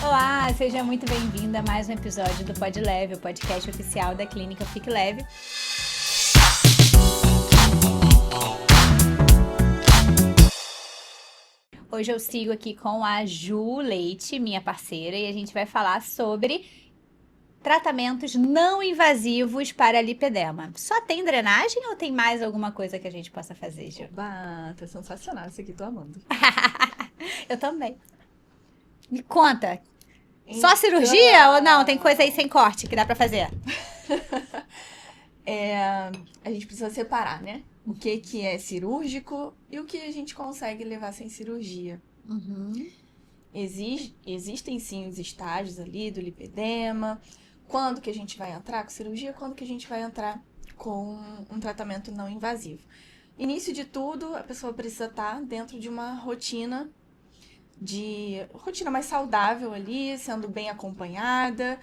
Olá, seja muito bem-vinda a mais um episódio do Pod Leve, o podcast oficial da Clínica Fique Leve. Hoje eu sigo aqui com a Ju Leite, minha parceira, e a gente vai falar sobre tratamentos não invasivos para lipedema. Só tem drenagem ou tem mais alguma coisa que a gente possa fazer, Ju? Oba, tá sensacional isso aqui, tô amando. Eu também. Me conta. Só cirurgia ou não? Tem coisa aí sem corte que dá pra fazer? A gente precisa separar, né? O que é cirúrgico e o que a gente consegue levar sem cirurgia. Existem sim os estágios ali do lipedema. Quando que a gente vai entrar com cirurgia, quando que a gente vai entrar com um tratamento não invasivo. Início de tudo, a pessoa precisa estar dentro de uma rotina mais saudável ali, sendo bem acompanhada,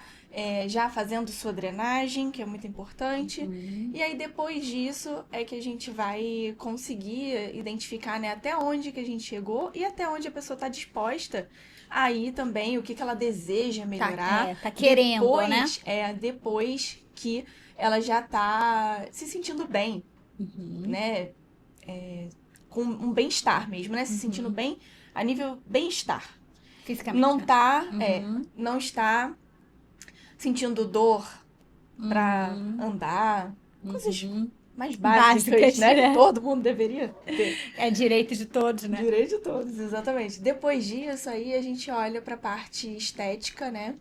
já fazendo sua drenagem, que é muito importante. E aí, depois disso, é que a gente vai conseguir identificar, né, até onde que a gente chegou e até onde a pessoa está disposta a ir também, o que ela deseja melhorar. Tá querendo, depois, né? Depois que ela já tá se sentindo bem, né? Com um bem-estar mesmo, né? Se sentindo bem a nível bem-estar. Fisicamente. Não está sentindo dor pra andar. Coisas mais básicas, né? Que todo mundo deveria ter. É direito de todos, né? Direito de todos, exatamente. Depois disso, aí a gente olha pra parte estética, né?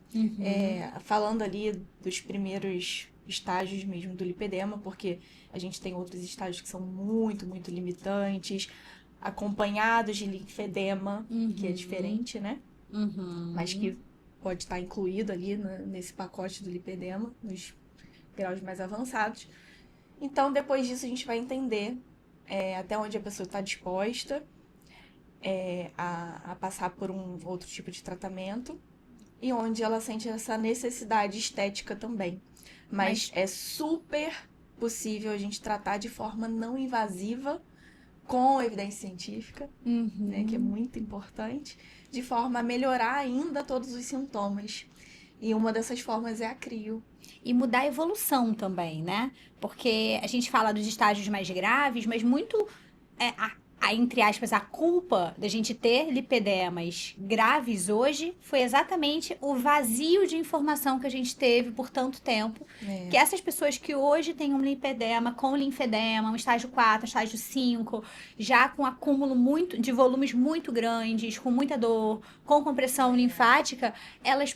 Falando ali dos primeiros estágios mesmo do lipedema, porque a gente tem outros estágios que são muito, muito limitantes, acompanhados de linfedema, que é diferente, né? Mas que pode estar incluído ali nesse pacote do lipedema, nos graus mais avançados. Então, depois disso, a gente vai entender até onde a pessoa está disposta a passar por um outro tipo de tratamento e onde ela sente essa necessidade estética também. Mas é super possível a gente tratar de forma não invasiva, com evidência científica, né, que é muito importante, de forma a melhorar ainda todos os sintomas. E uma dessas formas é a crio. E mudar a evolução também, né? Porque a gente fala dos estágios mais graves, mas muito, entre aspas, a culpa da gente ter lipedemas graves hoje foi exatamente o vazio de informação que a gente teve por tanto tempo. Que essas pessoas que hoje têm um lipedema com linfedema, um estágio 4, um estágio 5, já com acúmulo de volumes muito grandes, com muita dor, com compressão linfática, elas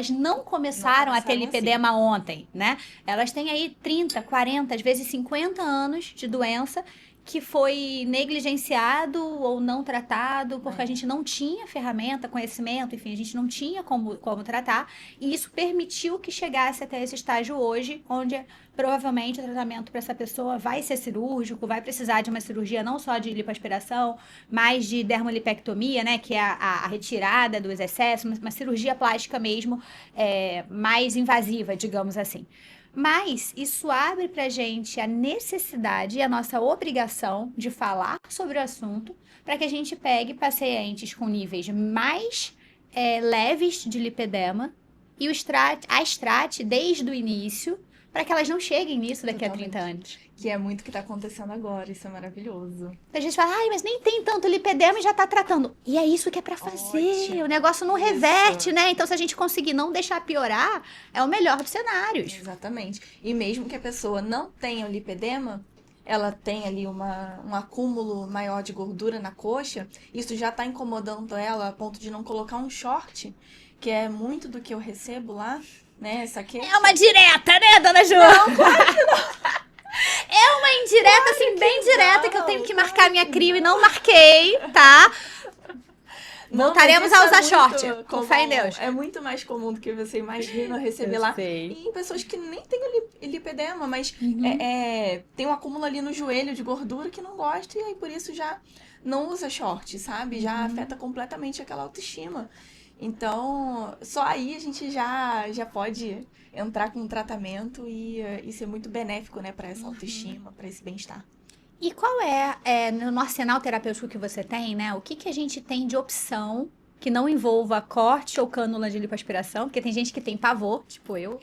não começaram a ter lipedema assim ontem, né? Elas têm aí 30, 40, às vezes 50 anos de doença que foi negligenciado ou não tratado, porque a gente não tinha ferramenta, conhecimento, enfim, a gente não tinha como tratar, e isso permitiu que chegasse até esse estágio hoje, onde provavelmente o tratamento para essa pessoa vai ser cirúrgico, vai precisar de uma cirurgia não só de lipoaspiração, mas de dermolipectomia, né, que é a retirada dos excessos, uma cirurgia plástica mesmo, mais invasiva, digamos assim. Mas isso abre pra gente a necessidade e a nossa obrigação de falar sobre o assunto para que a gente pegue pacientes com níveis mais leves de lipedema e as trate desde o início para que elas não cheguem nisso daqui a 30 anos. Que é muito o que está acontecendo agora, isso é maravilhoso. A gente fala, mas nem tem tanto lipedema e já tá tratando. E é isso que é pra fazer. Ótimo. O negócio não reverte, né? Então, se a gente conseguir não deixar piorar, é o melhor dos cenários. Exatamente. E mesmo que a pessoa não tenha o lipedema, ela tem ali um acúmulo maior de gordura na coxa, isso já está incomodando ela a ponto de não colocar um short, que é muito do que eu recebo lá, né? Essa queixa. É uma direta, né, dona Ju? Não, claro que não. É uma indireta, claro, assim, bem direta, que eu tenho que marcar minha crio e não marquei, tá? Voltaremos a usar short, com fé em Deus. É muito mais comum do que você imagina receber lá. Sei. E em pessoas que nem têm lipedema, mas tem um acúmulo ali no joelho de gordura que não gosta e aí por isso já não usa short, sabe? Já afeta completamente aquela autoestima. Então, só aí a gente já pode entrar com um tratamento e ser muito benéfico, né, para essa autoestima, para esse bem-estar. E qual no arsenal terapêutico que você tem, né? O que a gente tem de opção que não envolva corte ou cânula de lipoaspiração, porque tem gente que tem pavor, tipo eu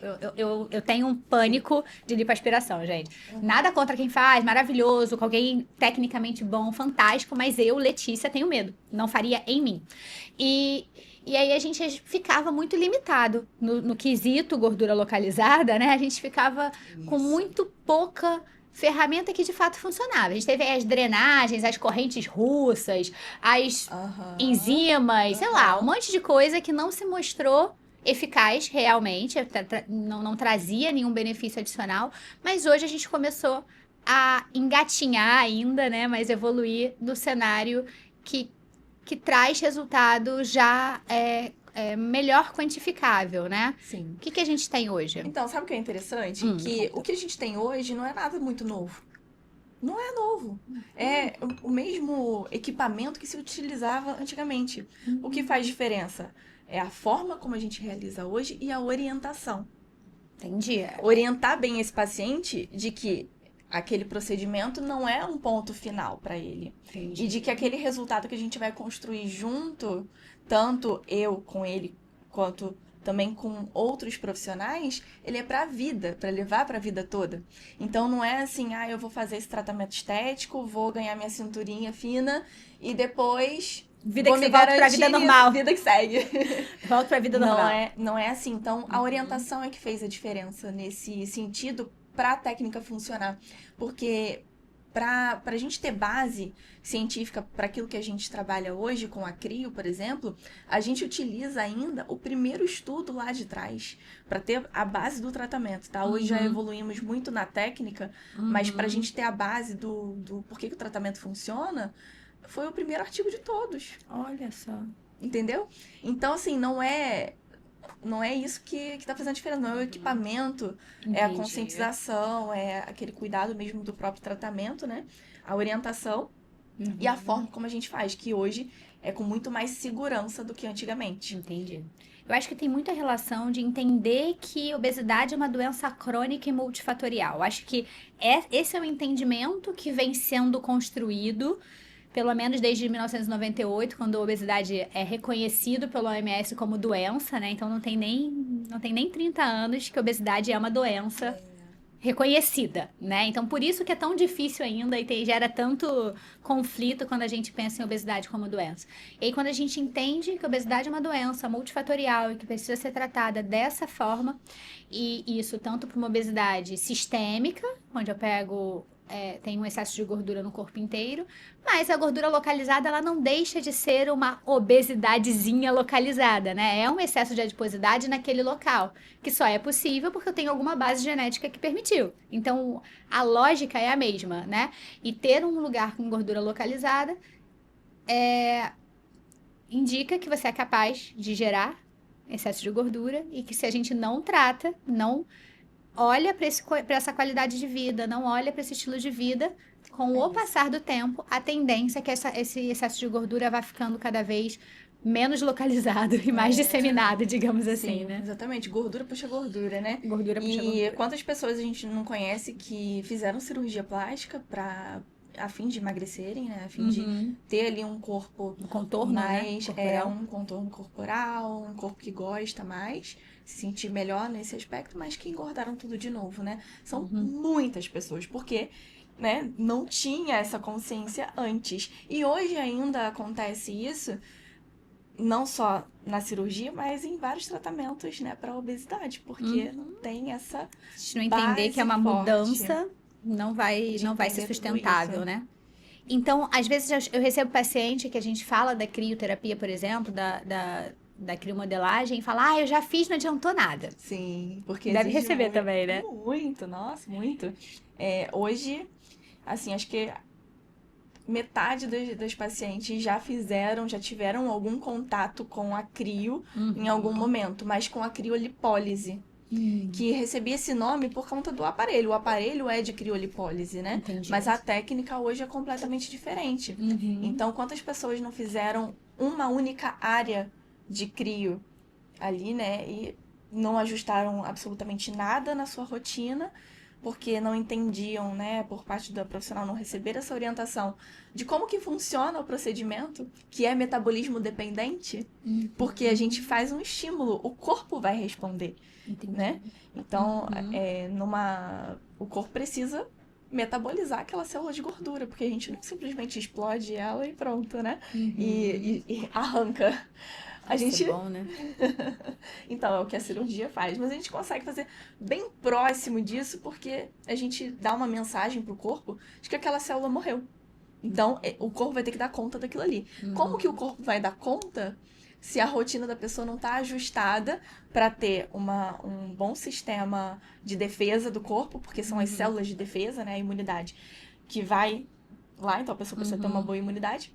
tenho um pânico de lipoaspiração, gente. Nada contra quem faz, maravilhoso, com alguém tecnicamente bom, fantástico, mas eu, Letícia, tenho medo, não faria em mim. E aí a gente ficava muito limitado no quesito gordura localizada, né? A gente ficava com muito pouca ferramenta que de fato funcionava. A gente teve aí as drenagens, as correntes russas, as enzimas, sei lá, um monte de coisa que não se mostrou eficaz realmente, não trazia nenhum benefício adicional, mas hoje a gente começou a engatinhar ainda, né, mas evoluir no cenário que traz resultado já melhor quantificável, né? Sim. O que a gente tem hoje? Então, sabe o que é interessante? Que o que a gente tem hoje não é nada muito novo. Não é novo. É o mesmo equipamento que se utilizava antigamente. O que faz diferença é a forma como a gente realiza hoje e a orientação. Entendi. Orientar bem esse paciente de que aquele procedimento não é um ponto final para ele. Entendi. E de que aquele resultado que a gente vai construir junto, tanto eu com ele, quanto também com outros profissionais, ele é para a vida, para levar para a vida toda. Então não é assim, eu vou fazer esse tratamento estético, vou ganhar minha cinturinha fina e depois vida que você volta pra vida normal. Vida que segue. Volta pra vida normal. Não é assim. Então, a orientação é que fez a diferença nesse sentido para a técnica funcionar. Porque para a gente ter base científica para aquilo que a gente trabalha hoje com a CRIO, por exemplo, a gente utiliza ainda o primeiro estudo lá de trás para ter a base do tratamento, tá? Hoje já evoluímos muito na técnica, mas para a gente ter a base do porquê que o tratamento funciona, foi o primeiro artigo de todos. Olha só. Entendeu? Então, assim, não é isso que tá fazendo a diferença, não é o equipamento, é a conscientização, é aquele cuidado mesmo do próprio tratamento, né? A orientação e a forma como a gente faz, que hoje é com muito mais segurança do que antigamente. Entendi. Eu acho que tem muita relação de entender que obesidade é uma doença crônica e multifatorial. Eu acho que esse é o entendimento que vem sendo construído pelo menos desde 1998, quando a obesidade é reconhecido pelo OMS como doença, né? Então não tem nem 30 anos que a obesidade é uma doença reconhecida, né? Então por isso que é tão difícil ainda e gera tanto conflito quando a gente pensa em obesidade como doença. E aí quando a gente entende que a obesidade é uma doença multifatorial e que precisa ser tratada dessa forma, e isso tanto para uma obesidade sistêmica, onde eu pego tem um excesso de gordura no corpo inteiro, mas a gordura localizada, ela não deixa de ser uma obesidadezinha localizada, né? É um excesso de adiposidade naquele local, que só é possível porque eu tenho alguma base genética que permitiu. Então, a lógica é a mesma, né? E ter um lugar com gordura localizada indica que você é capaz de gerar excesso de gordura e que se a gente não trata, não olha para essa qualidade de vida, não olha para esse estilo de vida, com o passar do tempo, a tendência é que esse excesso de gordura vai ficando cada vez menos localizado e mais disseminado, digamos assim, Sim, né? Exatamente. Gordura puxa gordura, né? Gordura puxa E gordura. quantas pessoas a gente não conhece que fizeram cirurgia plástica a fim de emagrecerem, né? A fim de ter ali um corpo contorno, mais, né? um contorno corporal, um corpo que gosta mais, se sentir melhor nesse aspecto, mas que engordaram tudo de novo, né? São muitas pessoas, porque, né, não tinha essa consciência antes. E hoje ainda acontece isso, não só na cirurgia, mas em vários tratamentos, né, para obesidade, porque não tem essa Se não entender que é uma mudança, não vai ser entender sustentável, tudo isso. né? Então, às vezes eu recebo paciente que a gente fala da crioterapia, por exemplo, da criomodelagem, e fala, eu já fiz, não adiantou nada. Sim, porque Deve exige receber também, né? muito, nossa, muito. Hoje, assim, acho que metade das pacientes já tiveram algum contato com a crio em algum momento, mas com a criolipólise. Que recebia esse nome por conta do aparelho. O aparelho é de criolipólise, né? Entendi. Mas a técnica hoje é completamente diferente. Então, quantas pessoas não fizeram uma única área de crio ali, né? E não ajustaram absolutamente nada na sua rotina, porque não entendiam, né, por parte da profissional não receber essa orientação de como que funciona o procedimento, que é metabolismo dependente, porque a gente faz um estímulo, o corpo vai responder, né? Então, o corpo precisa metabolizar aquela célula de gordura, porque a gente não simplesmente explode ela e pronto, né? E arranca. A gente... bom, né? Então, é o que a cirurgia faz. Mas a gente consegue fazer bem próximo disso, porque a gente dá uma mensagem pro corpo de que aquela célula morreu. Então, o corpo vai ter que dar conta daquilo ali. Como que o corpo vai dar conta se a rotina da pessoa não está ajustada para ter um bom sistema de defesa do corpo, porque são as células de defesa, né, a imunidade, que vai lá, então a pessoa precisa ter uma boa imunidade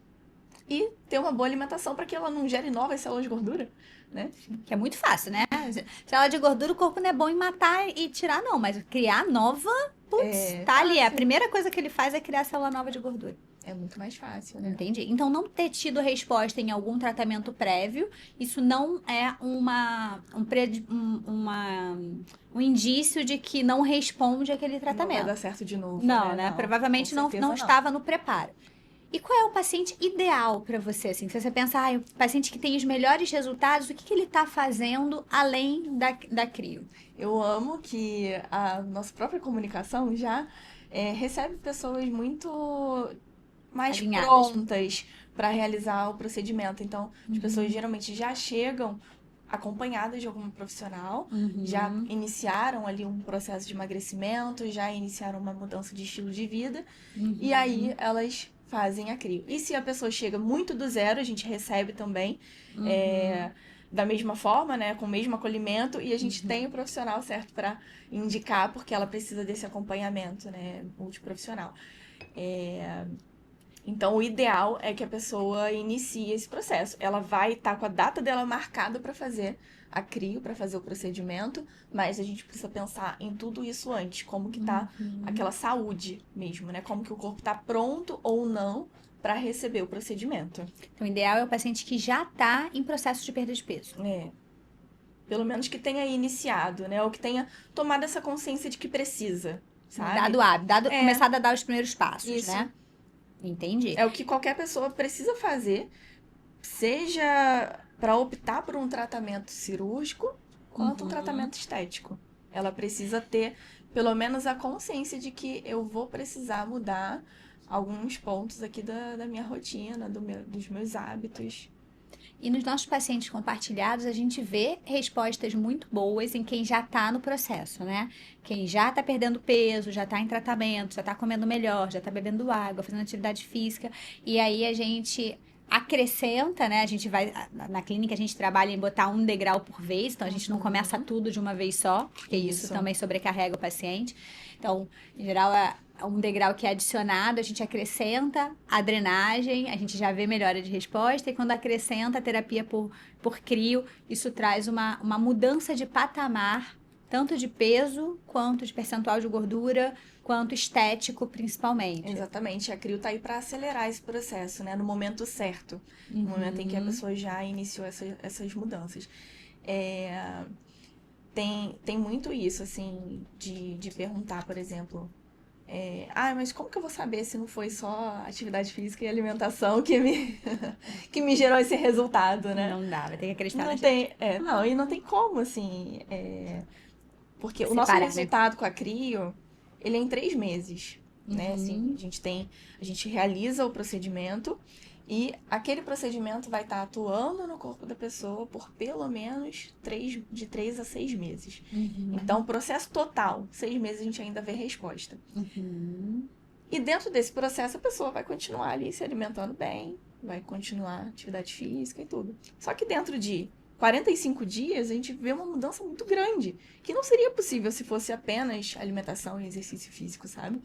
e ter uma boa alimentação para que ela não gere novas células de gordura, né? Que é muito fácil, né? Célula de gordura, o corpo não é bom em matar e tirar, não, mas criar nova, putz, tá ali. A primeira coisa que ele faz é criar célula nova de gordura. É muito mais fácil, né? Entendi. Então, não ter tido resposta em algum tratamento prévio, isso não é um indício de que não responde aquele tratamento. Não vai dar certo de novo. Não, né? Provavelmente não estava no preparo. E qual é o paciente ideal para você? Assim, se você pensar, o paciente que tem os melhores resultados, o que ele está fazendo além da crio? Eu amo que a nossa própria comunicação já recebe pessoas muito mais prontas para realizar o procedimento. Então, as pessoas geralmente já chegam acompanhadas de algum profissional, já iniciaram ali um processo de emagrecimento, já iniciaram uma mudança de estilo de vida, e aí elas fazem a crio. E se a pessoa chega muito do zero, a gente recebe também da mesma forma, né, com o mesmo acolhimento, e a gente tem o profissional certo para indicar, porque ela precisa desse acompanhamento, né, multiprofissional. Então, o ideal é que a pessoa inicie esse processo. Ela vai estar com a data dela marcada para fazer a crio, para fazer o procedimento, mas a gente precisa pensar em tudo isso antes, como que tá aquela saúde mesmo, né? Como que o corpo tá pronto ou não para receber o procedimento. Então, o ideal é o paciente que já tá em processo de perda de peso. Pelo menos que tenha iniciado, né? Ou que tenha tomado essa consciência de que precisa, sabe? Dado o hábito, começado a dar os primeiros passos, isso, né? Entendi. É o que qualquer pessoa precisa fazer, seja para optar por um tratamento cirúrgico, quanto um tratamento estético. Ela precisa ter, pelo menos, a consciência de que eu vou precisar mudar alguns pontos aqui da minha rotina, dos meus hábitos. E nos nossos pacientes compartilhados, a gente vê respostas muito boas em quem já está no processo, né? Quem já está perdendo peso, já está em tratamento, já está comendo melhor, já está bebendo água, fazendo atividade física. E aí a gente acrescenta, né? A gente vai... Na clínica a gente trabalha em botar um degrau por vez, então a gente não começa tudo de uma vez só, porque isso também sobrecarrega o paciente. Então, em geral, um degrau que é adicionado, a gente acrescenta a drenagem, a gente já vê melhora de resposta, e quando acrescenta a terapia por crio, isso traz uma mudança de patamar, tanto de peso, quanto de percentual de gordura, quanto estético, principalmente. Exatamente, a crio tá aí para acelerar esse processo, né? No momento certo, no momento em que a pessoa já iniciou essas mudanças. Tem muito isso, assim, de perguntar, por exemplo... mas como que eu vou saber se não foi só atividade física e alimentação que me gerou esse resultado, né? Não dá, vai ter que acreditar na gente. E não tem como, assim, porque o nosso resultado com a crio, ele é em 3 meses, né? Assim, a gente realiza o procedimento e aquele procedimento vai estar atuando no corpo da pessoa por pelo menos de 3 a 6 meses. Então, o processo total, 6 meses a gente ainda vê resposta. E dentro desse processo, a pessoa vai continuar ali se alimentando bem, vai continuar atividade física e tudo. Só que dentro de 45 dias, a gente vê uma mudança muito grande, que não seria possível se fosse apenas alimentação e exercício físico, sabe?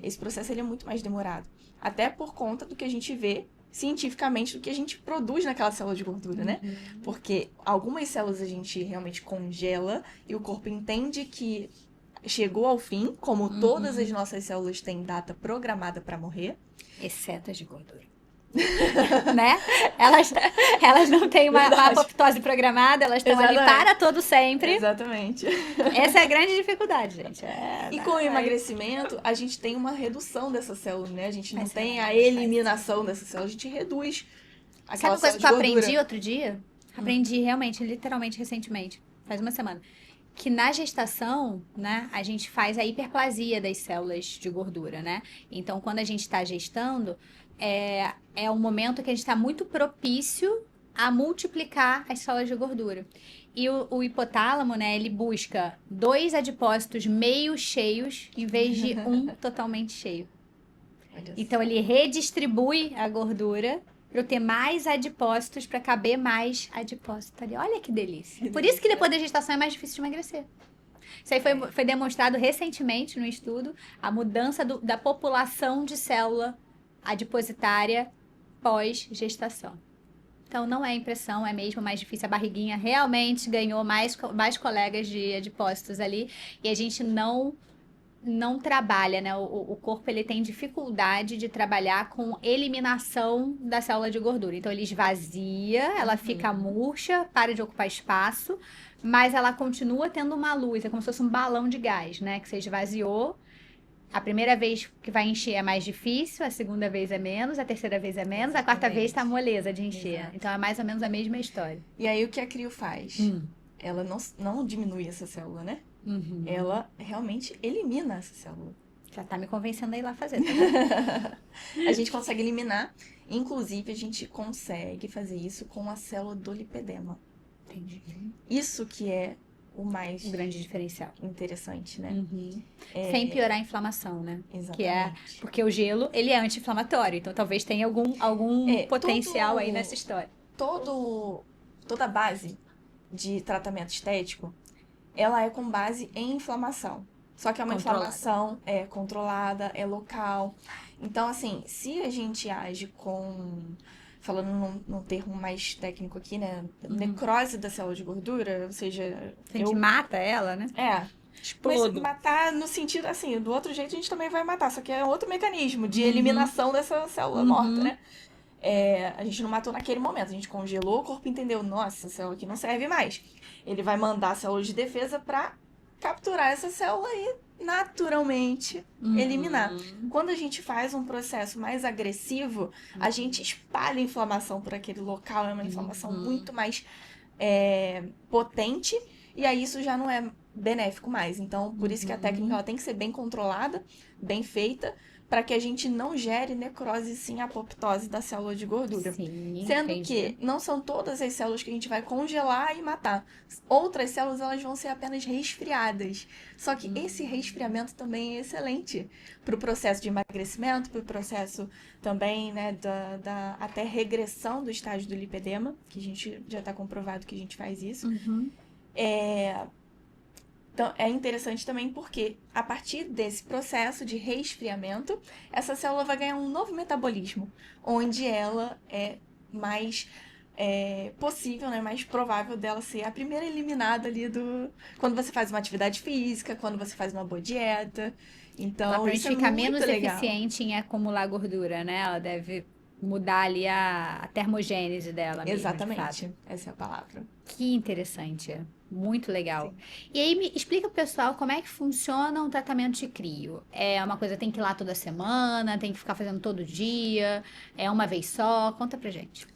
Esse processo ele é muito mais demorado. Até por conta do que a gente vê cientificamente, do que a gente produz naquela célula de gordura, né? Porque algumas células a gente realmente congela e o corpo entende que chegou ao fim, como todas as nossas células têm data programada para morrer. Exceto as de gordura. né? Elas não têm uma Verdade. apoptose programada, elas estão ali Exatamente. para todo sempre. Exatamente. Essa é a grande dificuldade, gente. E com o emagrecimento, a gente tem uma redução dessa célula, né? A gente não Faz tem a sentido, eliminação dessa célula, a gente reduz Sabe aquela uma coisa célula que eu de gordura. aprendi outro dia? Aprendi realmente, literalmente, recentemente, faz uma semana. Que na gestação, né, a gente faz a hiperplasia das células de gordura, né? Então, quando a gente está gestando, é um momento que a gente está muito propício a multiplicar as células de gordura. E o hipotálamo, né, ele busca 2 adipócitos meio cheios em vez de um totalmente cheio. Olha Então, ele redistribui a gordura para eu ter mais adipócitos, para caber mais adipócito ali. Olha que delícia. Que Por isso que delícia. depois da gestação é mais difícil de emagrecer. Isso aí foi demonstrado recentemente no estudo, a mudança da população de célula adipositária pós-gestação. Então, não é impressão, é mesmo mais difícil. A barriguinha realmente ganhou mais colegas de adipócitos ali. E a gente não trabalha, né? O corpo ele tem dificuldade de trabalhar com eliminação da célula de gordura. Então ele esvazia, ela fica murcha, para de ocupar espaço, mas ela continua tendo uma luz, é como se fosse um balão de gás, né? Que você esvaziou. A primeira vez que vai encher é mais difícil, a segunda vez é menos, a terceira vez é menos, a quarta vez tá moleza de encher. Exato. Então é mais ou menos a mesma história. E aí o que a crio faz? Ela não diminui essa célula, né? Ela realmente elimina essa célula. Já tá me convencendo a ir lá fazer, tá vendo? A gente consegue eliminar, inclusive a gente consegue fazer isso com a célula do lipedema. Entendi. Isso que é o mais Um grande diferencial. interessante, né? Sem piorar a inflamação, né? Exatamente. Que é porque o gelo, ele é anti-inflamatório, então talvez tenha algum potencial aí nessa história. Toda a base de tratamento estético, ela é com base em inflamação. Só que é uma inflamação controlada, é local. Então, assim, se a gente age falando num termo mais técnico aqui, né? Necrose da célula de gordura, ou seja... A gente mata ela, né? Mas matar no sentido, assim, do outro jeito a gente também vai matar, só que é outro mecanismo de eliminação dessa célula morta, né? A gente não matou naquele momento, a gente congelou, o corpo entendeu, nossa, essa célula aqui não serve mais. Ele vai mandar células de defesa pra capturar essa célula e naturalmente eliminar. Quando a gente faz um processo mais agressivo, a gente espalha a inflamação por aquele local, é uma inflamação muito mais potente, e aí isso já não é benéfico mais. Então, por isso que a técnica ela tem que ser bem controlada, bem feita, para que a gente não gere necrose, sim, apoptose da célula de gordura. Sim, Sendo entendi. que não são todas as células que a gente vai congelar e matar. Outras células elas vão ser apenas resfriadas. Só que esse resfriamento também é excelente para o processo de emagrecimento, para o processo também, né, da até regressão do estágio do lipedema, que a gente já está comprovado que a gente faz isso. Então, é interessante também porque, a partir desse processo de resfriamento, essa célula vai ganhar um novo metabolismo, onde ela é mais possível, né, mais provável dela ser a primeira eliminada ali quando você faz uma atividade física, quando você faz uma boa dieta. Então, Ela isso é fica muito menos legal. eficiente em acumular gordura, né? Ela deve mudar ali a termogênese dela mesmo, de fato. Exatamente, essa é a palavra. Que interessante, muito legal. E aí, me explica pro pessoal como é que funciona um tratamento de crio. É uma coisa que tem que ir lá toda semana, tem que ficar fazendo todo dia, é uma vez só? Conta pra gente.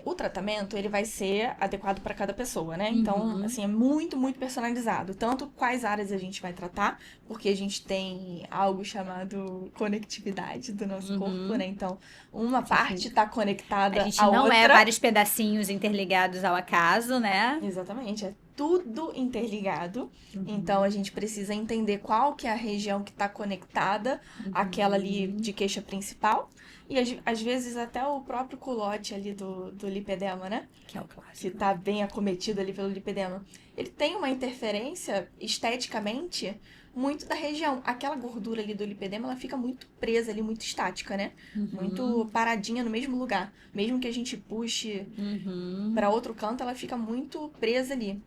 O tratamento, ele vai ser adequado para cada pessoa, né? Então, assim, é muito, muito personalizado. Tanto quais áreas a gente vai tratar, porque a gente tem algo chamado conectividade do nosso corpo, né? Então, uma parte está conectada A gente à não outra. é vários pedacinhos interligados ao acaso, né? Exatamente, é tudo interligado. Então, a gente precisa entender qual que é a região que está conectada àquela ali de queixa principal. E às vezes até o próprio culote ali do lipedema, né? Que é o clássico. Que tá bem acometido ali pelo lipedema. Ele tem uma interferência esteticamente muito da região. Aquela gordura ali do lipedema, ela fica muito presa ali, muito estática, né? Muito paradinha no mesmo lugar. Mesmo que a gente puxe para outro canto, ela fica muito presa ali.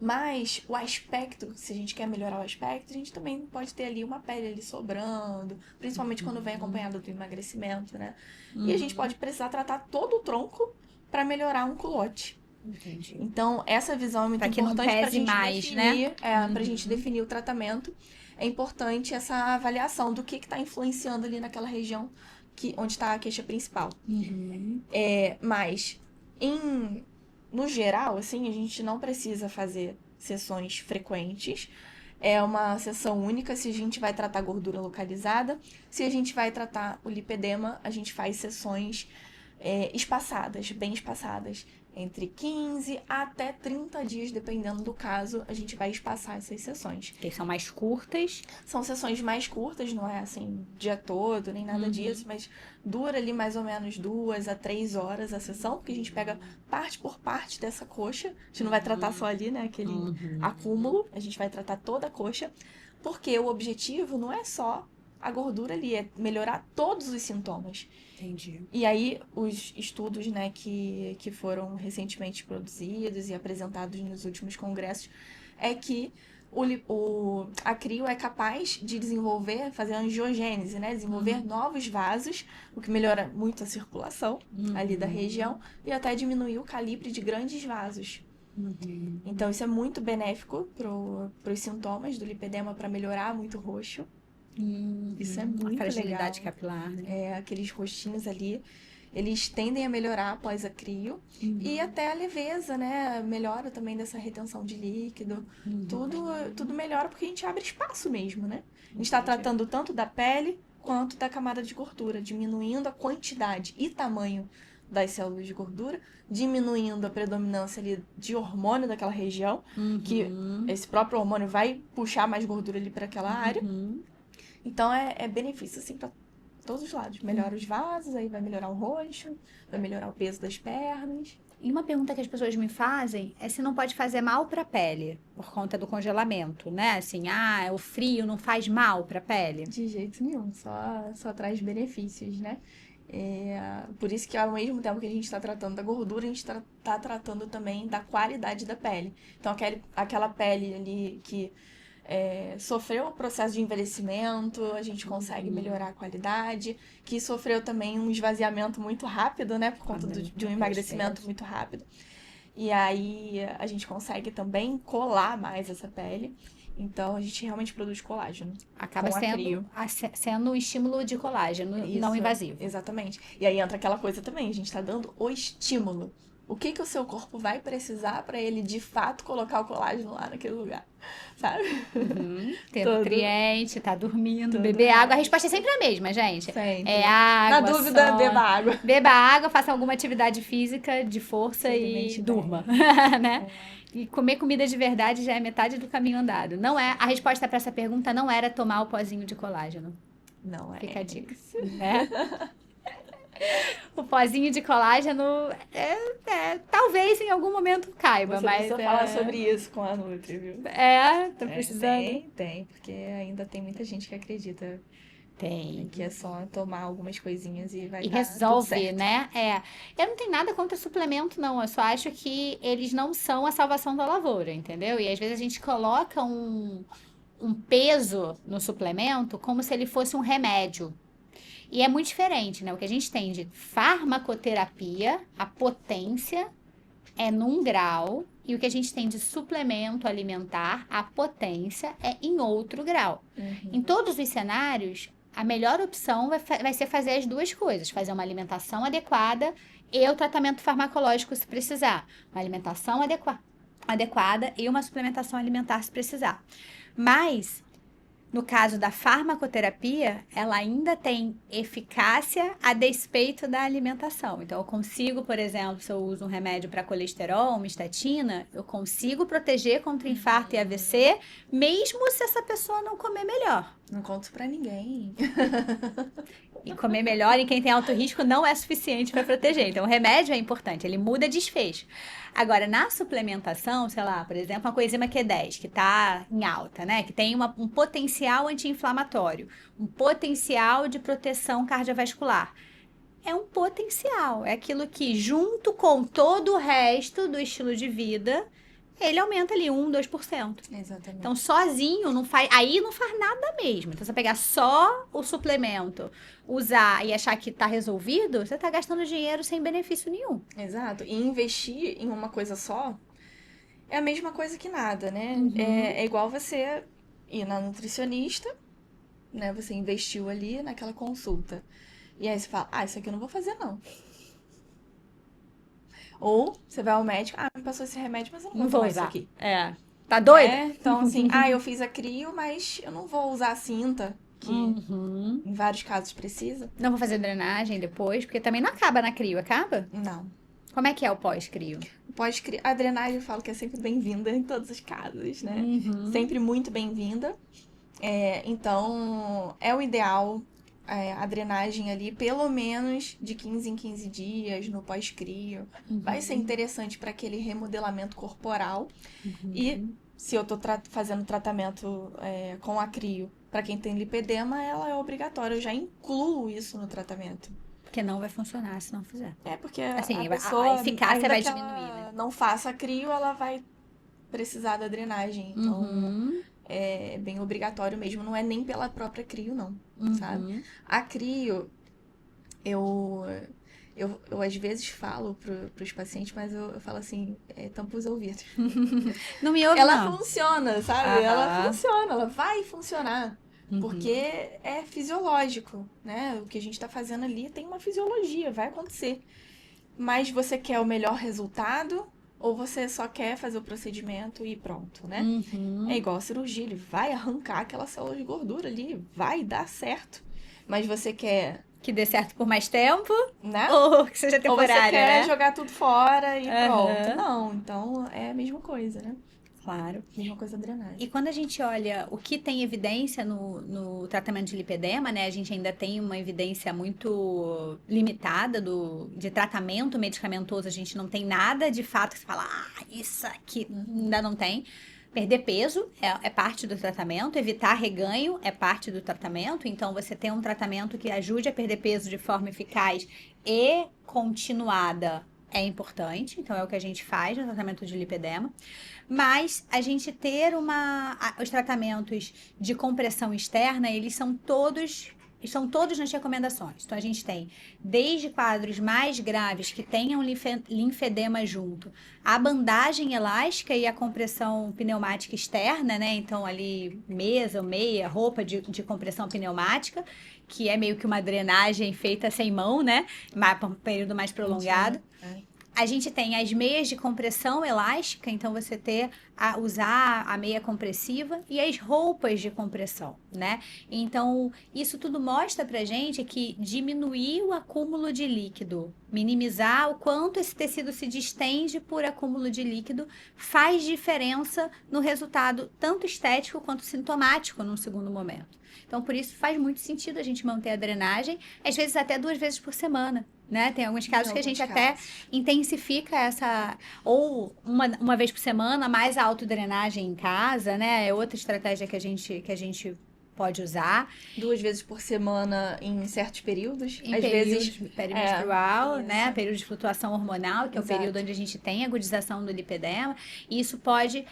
Mas o aspecto, se a gente quer melhorar o aspecto, a gente também pode ter ali uma pele ali sobrando, principalmente quando vem acompanhado do emagrecimento, né? E a gente pode precisar tratar todo o tronco para melhorar um culote. Entendi. Então, essa visão é muito Pra que não importante pra pese gente mais, definir, pra gente definir o tratamento. É importante essa avaliação do que tá influenciando ali naquela região onde está a queixa principal. Mas, no geral, assim, a gente não precisa fazer sessões frequentes. É uma sessão única se a gente vai tratar gordura localizada. Se a gente vai tratar o lipedema, a gente faz sessões espaçadas, bem espaçadas. Entre 15 até 30 dias, dependendo do caso, a gente vai espaçar essas sessões. Que são mais curtas. São sessões mais curtas, não é assim, dia todo, nem nada disso, mas dura ali mais ou menos 2 a 3 horas a sessão, porque a gente pega parte por parte dessa coxa. A gente não vai tratar só ali, né, aquele acúmulo, a gente vai tratar toda a coxa, porque o objetivo não é só a gordura ali, é melhorar todos os sintomas. Entendi. E aí, os estudos, né, que foram recentemente produzidos e apresentados nos últimos congressos, é que a crio é capaz de desenvolver, fazer angiogênese, né, desenvolver novos vasos, o que melhora muito a circulação ali da região e até diminuir o calibre de grandes vasos. Então, isso é muito benéfico para os sintomas do lipedema, para melhorar muito o roxo. Isso é muito legal. A fragilidade capilar, né? Aqueles rostinhos ali, eles tendem a melhorar após a crio. E até a leveza, né? Melhora também dessa retenção de líquido. Tudo melhora porque a gente abre espaço mesmo, né? A gente está tratando tanto da pele quanto da camada de gordura, diminuindo a quantidade e tamanho das células de gordura, diminuindo a predominância ali de hormônio daquela região, que esse próprio hormônio vai puxar mais gordura ali para aquela área. Então, é benefício, assim, para todos os lados. Melhora os vasos, aí vai melhorar o roxo, vai melhorar o peso das pernas. E uma pergunta que as pessoas me fazem é se não pode fazer mal para a pele, por conta do congelamento, né? Assim, o frio não faz mal para a pele? De jeito nenhum, só traz benefícios, né? Por isso que ao mesmo tempo que a gente está tratando da gordura, a gente tá tratando também da qualidade da pele. Então, aquela pele ali que sofreu o processo de envelhecimento, a gente consegue melhorar a qualidade, que sofreu também um esvaziamento muito rápido, né, por conta de um emagrecimento muito rápido. E aí a gente consegue também colar mais essa pele. Então a gente realmente produz colágeno. Acaba sendo um estímulo de colágeno não invasivo. Exatamente. E aí entra aquela coisa também, a gente está dando o estímulo. O que o seu corpo vai precisar para ele, de fato, colocar o colágeno lá naquele lugar, sabe? Ter nutriente, tá dormindo, beber água. A resposta é sempre a mesma, gente. Sempre. É água. Na dúvida, beba água. Beba água, faça alguma atividade física de força e durma, né? E comer comida de verdade já é metade do caminho andado. Não é, a resposta para essa pergunta não era tomar o pozinho de colágeno. Não é. Fica a dica, né? O pozinho de colágeno talvez em algum momento caiba, Você mas... precisa falar sobre isso com a Nutri, viu? Tô precisando. Tem, porque ainda tem muita gente que acredita que é só tomar algumas coisinhas e vai dar resolve, tudo certo. né? Eu não tenho nada contra suplemento, não. Eu só acho que eles não são a salvação da lavoura, entendeu? E às vezes a gente coloca um peso no suplemento como se ele fosse um remédio. E é muito diferente, né? O que a gente tem de farmacoterapia, a potência é num grau, e o que a gente tem de suplemento alimentar, a potência é em outro grau. Em todos os cenários, a melhor opção vai ser fazer as duas coisas, fazer uma alimentação adequada e o tratamento farmacológico se precisar. Uma alimentação adequada e uma suplementação alimentar se precisar. Mas... no caso da farmacoterapia, ela ainda tem eficácia a despeito da alimentação. Então, eu consigo, por exemplo, se eu uso um remédio para colesterol, uma estatina, eu consigo proteger contra infarto e AVC, mesmo se essa pessoa não comer melhor. Não conto pra ninguém. E comer melhor em quem tem alto risco não é suficiente para proteger. Então, o remédio é importante, ele muda desfecho. Agora, na suplementação, sei lá, por exemplo, a coenzima Q10, que está em alta, né? Que tem um potencial anti-inflamatório, um potencial de proteção cardiovascular. É um potencial, é aquilo que, junto com todo o resto do estilo de vida, ele aumenta ali 1, 2%. Exatamente. Então, sozinho, aí não faz nada mesmo. Então, você pegar só o suplemento, usar e achar que tá resolvido, você tá gastando dinheiro sem benefício nenhum. Exato. E investir em uma coisa só é a mesma coisa que nada, né? Uhum. É igual você ir na nutricionista, né? Você investiu ali naquela consulta. E aí você fala, isso aqui eu não vou fazer, não. Ou você vai ao médico, me passou esse remédio, mas eu não vou tomar isso aqui. É. Tá doido? Então, assim, eu fiz a crio, mas eu não vou usar a cinta, que em vários casos precisa. Não vou fazer drenagem depois, porque também não acaba na crio, acaba? Não. Como é que é o pós-crio? A drenagem eu falo que é sempre bem-vinda em todos os casos, né? Sempre muito bem-vinda. Então, é o ideal a drenagem ali, pelo menos de 15 em 15 dias, no pós-crio. Vai ser interessante para aquele remodelamento corporal. E se eu tô fazendo tratamento com a crio, para quem tem lipedema, ela é obrigatória. Eu já incluo isso no tratamento. Porque não vai funcionar se não fizer. Porque assim, a pessoa, a eficácia vai que diminuir, né? não faça a crio, ela vai precisar da drenagem. Então, é bem obrigatório mesmo. Não é nem pela própria crio, não, sabe? A crio, eu às vezes falo pros pacientes, mas eu falo assim, tampa os ouvidos. Não me ouve, Ela não. funciona, sabe? Ela funciona, ela vai funcionar. Porque é fisiológico, né? O que a gente tá fazendo ali tem uma fisiologia, vai acontecer. Mas você quer o melhor resultado ou você só quer fazer o procedimento e pronto, né? É igual a cirurgia, ele vai arrancar aquela célula de gordura ali, vai dar certo. Mas você quer... que dê certo por mais tempo, né? Ou que seja temporário, ou você quer né? jogar tudo fora e pronto. Não, então é a mesma coisa, né? Claro. Mesma coisa da drenagem. E quando a gente olha o que tem evidência no tratamento de lipedema, né? A gente ainda tem uma evidência muito limitada de tratamento medicamentoso. A gente não tem nada de fato que você fala, isso aqui ainda não tem. Perder peso é parte do tratamento, evitar reganho é parte do tratamento. Então, você tem um tratamento que ajude a perder peso de forma eficaz e continuada é importante. Então, é o que a gente faz no tratamento de lipedema. Mas a gente ter os tratamentos de compressão externa, eles são todos nas recomendações. Então, a gente tem desde quadros mais graves que tenham linfedema junto, a bandagem elástica e a compressão pneumática externa, né? Então, ali, mesa ou meia, roupa de compressão pneumática, que é meio que uma drenagem feita sem mão, né? Por um período mais prolongado. A gente tem as meias de compressão elástica, então você usar a meia compressiva e as roupas de compressão, né? Então, isso tudo mostra pra gente que diminuir o acúmulo de líquido, minimizar o quanto esse tecido se distende por acúmulo de líquido, faz diferença no resultado tanto estético quanto sintomático num segundo momento. Então, por isso faz muito sentido a gente manter a drenagem, às vezes até 2 vezes por semana, né? Tem alguns casos que a gente até intensifica ou uma vez por semana, mais a autodrenagem em casa, né? É outra estratégia que a gente pode usar. 2 vezes por semana em certos períodos. Às vezes perimenstrual, né? Período de flutuação hormonal, que é o período onde a gente tem agudização do lipedema. E isso pode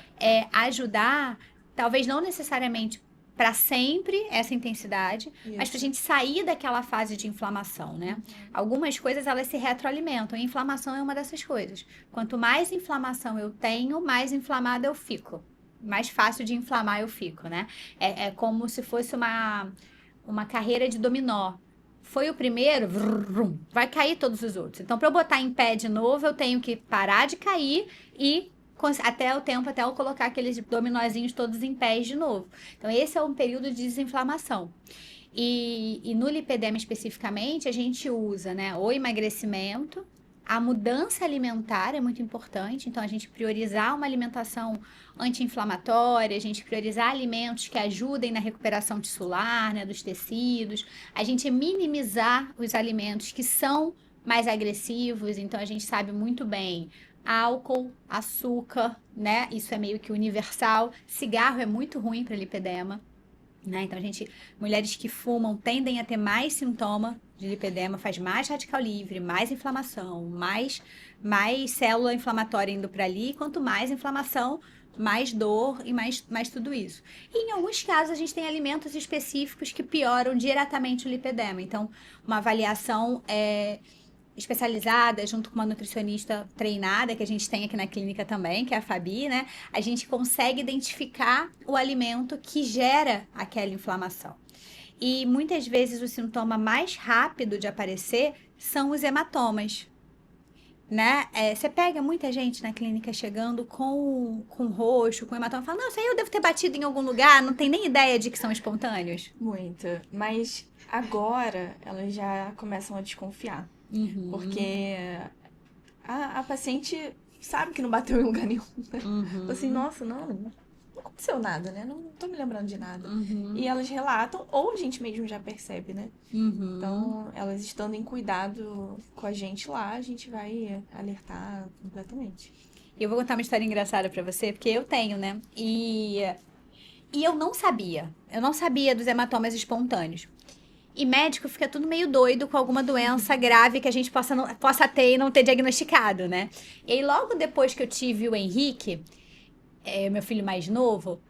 ajudar, talvez não necessariamente para sempre essa intensidade, mas para a gente sair daquela fase de inflamação, né? Algumas coisas, elas se retroalimentam, e inflamação é uma dessas coisas. Quanto mais inflamação eu tenho, mais inflamada eu fico. Mais fácil de inflamar eu fico, né? É como se fosse uma carreira de dominó. Foi o primeiro, vai cair todos os outros. Então, para eu botar em pé de novo, eu tenho que parar de cair e até eu colocar aqueles dominózinhos todos em pés de novo. Então, esse é um período de desinflamação. E no lipedema especificamente, a gente usa, né, o emagrecimento, a mudança alimentar é muito importante. Então, a gente priorizar uma alimentação anti-inflamatória, a gente priorizar alimentos que ajudem na recuperação tissular, né, dos tecidos, a gente minimizar os alimentos que são mais agressivos. Então, a gente sabe muito bem álcool, açúcar, né? Isso é meio que universal. Cigarro é muito ruim para lipedema, né? Então, mulheres que fumam tendem a ter mais sintoma de lipedema faz mais radical livre, mais inflamação, mais célula inflamatória indo para ali. Quanto mais inflamação, mais dor e mais tudo isso. E em alguns casos, a gente tem alimentos específicos que pioram diretamente o lipedema. Então, uma avaliação especializada, junto com uma nutricionista treinada, que a gente tem aqui na clínica também, que é a Fabi, né? A gente consegue identificar o alimento que gera aquela inflamação. E muitas vezes o sintoma mais rápido de aparecer são os hematomas, né? Você pega muita gente na clínica chegando com roxo, com hematoma, e fala, não, isso aí eu devo ter batido em algum lugar, não tem nem ideia de que são espontâneos. Muita. Mas agora elas já começam a desconfiar. Uhum. Porque a paciente sabe que não bateu em lugar nenhum. Uhum. Assim, nossa, não aconteceu nada, né? Não tô me lembrando de nada. Uhum. E elas relatam, ou a gente mesmo já percebe, né? Uhum. Então, elas estando em cuidado com a gente lá, a gente vai alertar completamente. Eu vou contar uma história engraçada pra você, porque eu tenho, né? E eu não sabia. Eu não sabia dos hematomas espontâneos. E médico fica tudo meio doido com alguma doença grave que a gente possa ter e não ter diagnosticado, né? E aí, logo depois que eu tive o Henrique, meu filho mais novo,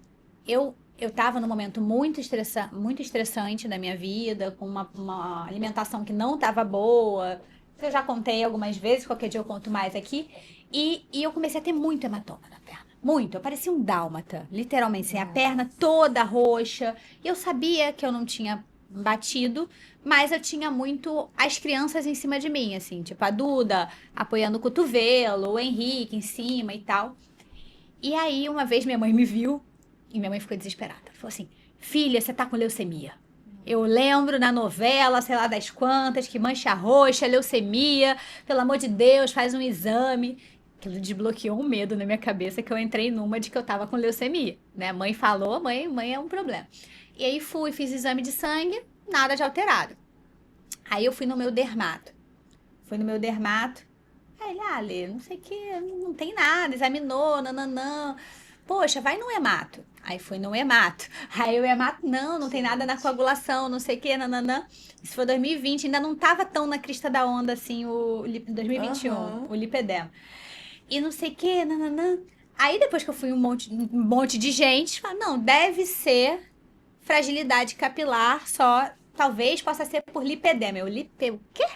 eu tava num momento muito estressante da minha vida, com uma alimentação que não tava boa. Eu já contei algumas vezes, qualquer dia eu conto mais aqui. E eu comecei a ter muito hematoma na perna. Muito. Eu parecia um dálmata, literalmente. Assim, a perna toda roxa. E eu sabia que eu não tinha batido, mas eu tinha muito as crianças em cima de mim, assim. Tipo, a Duda apoiando o cotovelo, o Henrique em cima e tal. E aí, uma vez minha mãe me viu e minha mãe ficou desesperada. Falou assim, filha, você tá com leucemia. Eu lembro na novela, sei lá das quantas, que mancha roxa, leucemia. Pelo amor de Deus, faz um exame. Aquilo desbloqueou um medo na minha cabeça que eu entrei numa de que eu tava com leucemia, né? Mãe falou, mãe é um problema. E aí fiz exame de sangue, nada de alterado. Aí eu fui no meu dermato. Aí ele, Lê, não sei o que, não tem nada, examinou, nananã. Poxa, vai no hemato. Aí fui no hemato. Aí o hemato, não tem nada na coagulação, não sei o que, nananã. Isso foi 2020, ainda não tava tão na crista da onda assim, 2021, o lipedema. E não sei o que, nananã. Aí depois que eu fui um monte de gente, falei, não, deve ser fragilidade capilar, só talvez possa ser por lipedema. O quê?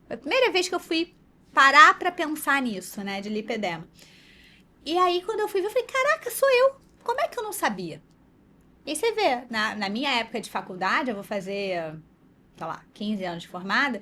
Foi a primeira vez que eu fui parar pra pensar nisso, né, de lipedema. E aí, quando eu fui ver, eu falei, caraca, sou eu. Como é que eu não sabia? E você vê, na minha época de faculdade, eu vou fazer, sei lá, 15 anos de formada,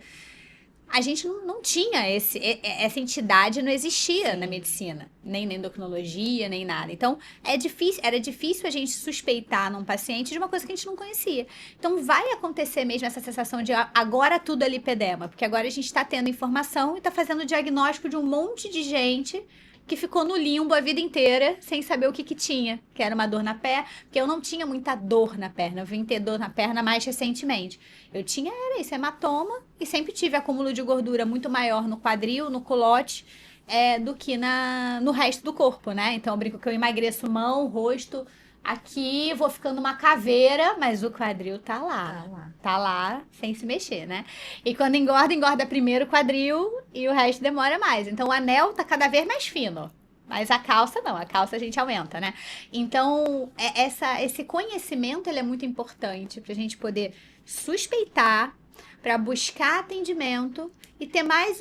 a gente não tinha essa entidade, não existia na medicina, nem na endocrinologia, nem nada. Então, era difícil a gente suspeitar num paciente de uma coisa que a gente não conhecia. Então, vai acontecer mesmo essa sensação de agora tudo é lipedema, porque agora a gente está tendo informação e está fazendo o diagnóstico de um monte de gente que ficou no limbo a vida inteira, sem saber o que tinha, que era uma dor na perna, porque eu não tinha muita dor na perna, eu vim ter dor na perna mais recentemente. Eu tinha, era isso, hematoma, e sempre tive acúmulo de gordura muito maior no quadril, no culote, do que no resto do corpo, né? Então eu brinco que eu emagreço mão, rosto, aqui vou ficando uma caveira, mas o quadril tá lá, sem se mexer, né? E quando engorda primeiro o quadril e o resto demora mais. Então o anel tá cada vez mais fino. Mas a calça não, a calça a gente aumenta, né? Então, esse conhecimento ele é muito importante pra gente poder suspeitar, pra buscar atendimento e ter mais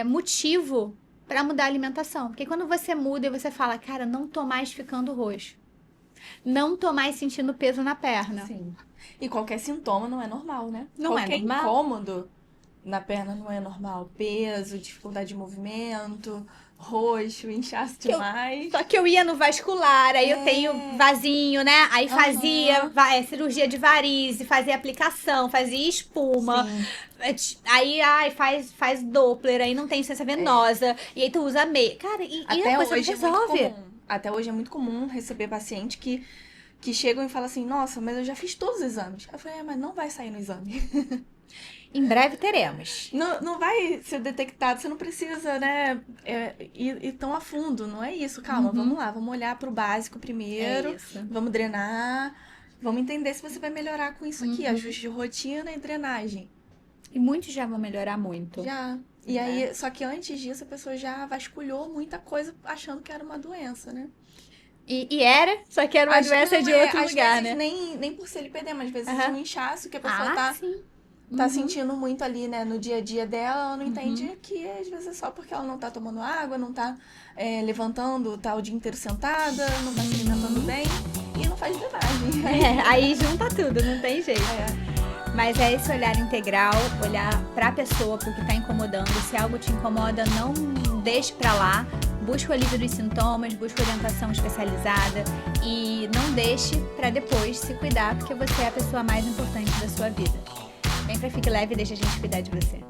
motivo pra mudar a alimentação. Porque quando você muda e você fala, cara, não tô mais ficando roxo. Não tô mais sentindo peso na perna. Sim. E qualquer sintoma não é normal, né? Qualquer normal. Incômodo na perna não é normal. Peso, dificuldade de movimento, roxo, inchaço demais. Só que eu ia no vascular, aí eu tenho vasinho, né? Aí fazia cirurgia de varize, fazia aplicação, fazia espuma. Sim. Aí faz Doppler, aí não tem ciência venosa. E aí tu usa meia. Cara, e até a coisa hoje resolve. Até hoje é muito comum receber paciente que chegam e falam assim, nossa, mas eu já fiz todos os exames. Eu falei, mas não vai sair no exame. Em breve teremos. Não vai ser detectado, você não precisa, né, ir tão a fundo, não é isso. Calma, vamos lá, vamos olhar pro básico primeiro, vamos drenar, Vamos entender se você vai melhorar com isso aqui, ajuste de rotina e drenagem. E muitos já vão melhorar muito. Já. E aí, só que antes disso, a pessoa já vasculhou muita coisa achando que era uma doença, né? E era, só que era uma doença de outro às lugar, vezes, né? nem por ser lipedema, às vezes um inchaço que a pessoa sim. tá sentindo muito ali, né, no dia a dia dela, ela não entende que às vezes é só porque ela não tá tomando água, não tá levantando, tá o dia inteiro sentada, não tá se alimentando bem e não faz drenagem. Aí junta tudo, não tem jeito. Mas é esse olhar integral, olhar pra pessoa, pro que tá incomodando. Se algo te incomoda, não deixe pra lá. Busca o alívio dos sintomas, busca orientação especializada e não deixe pra depois se cuidar, porque você é a pessoa mais importante da sua vida. Vem pra Fique Leve e deixa a gente cuidar de você.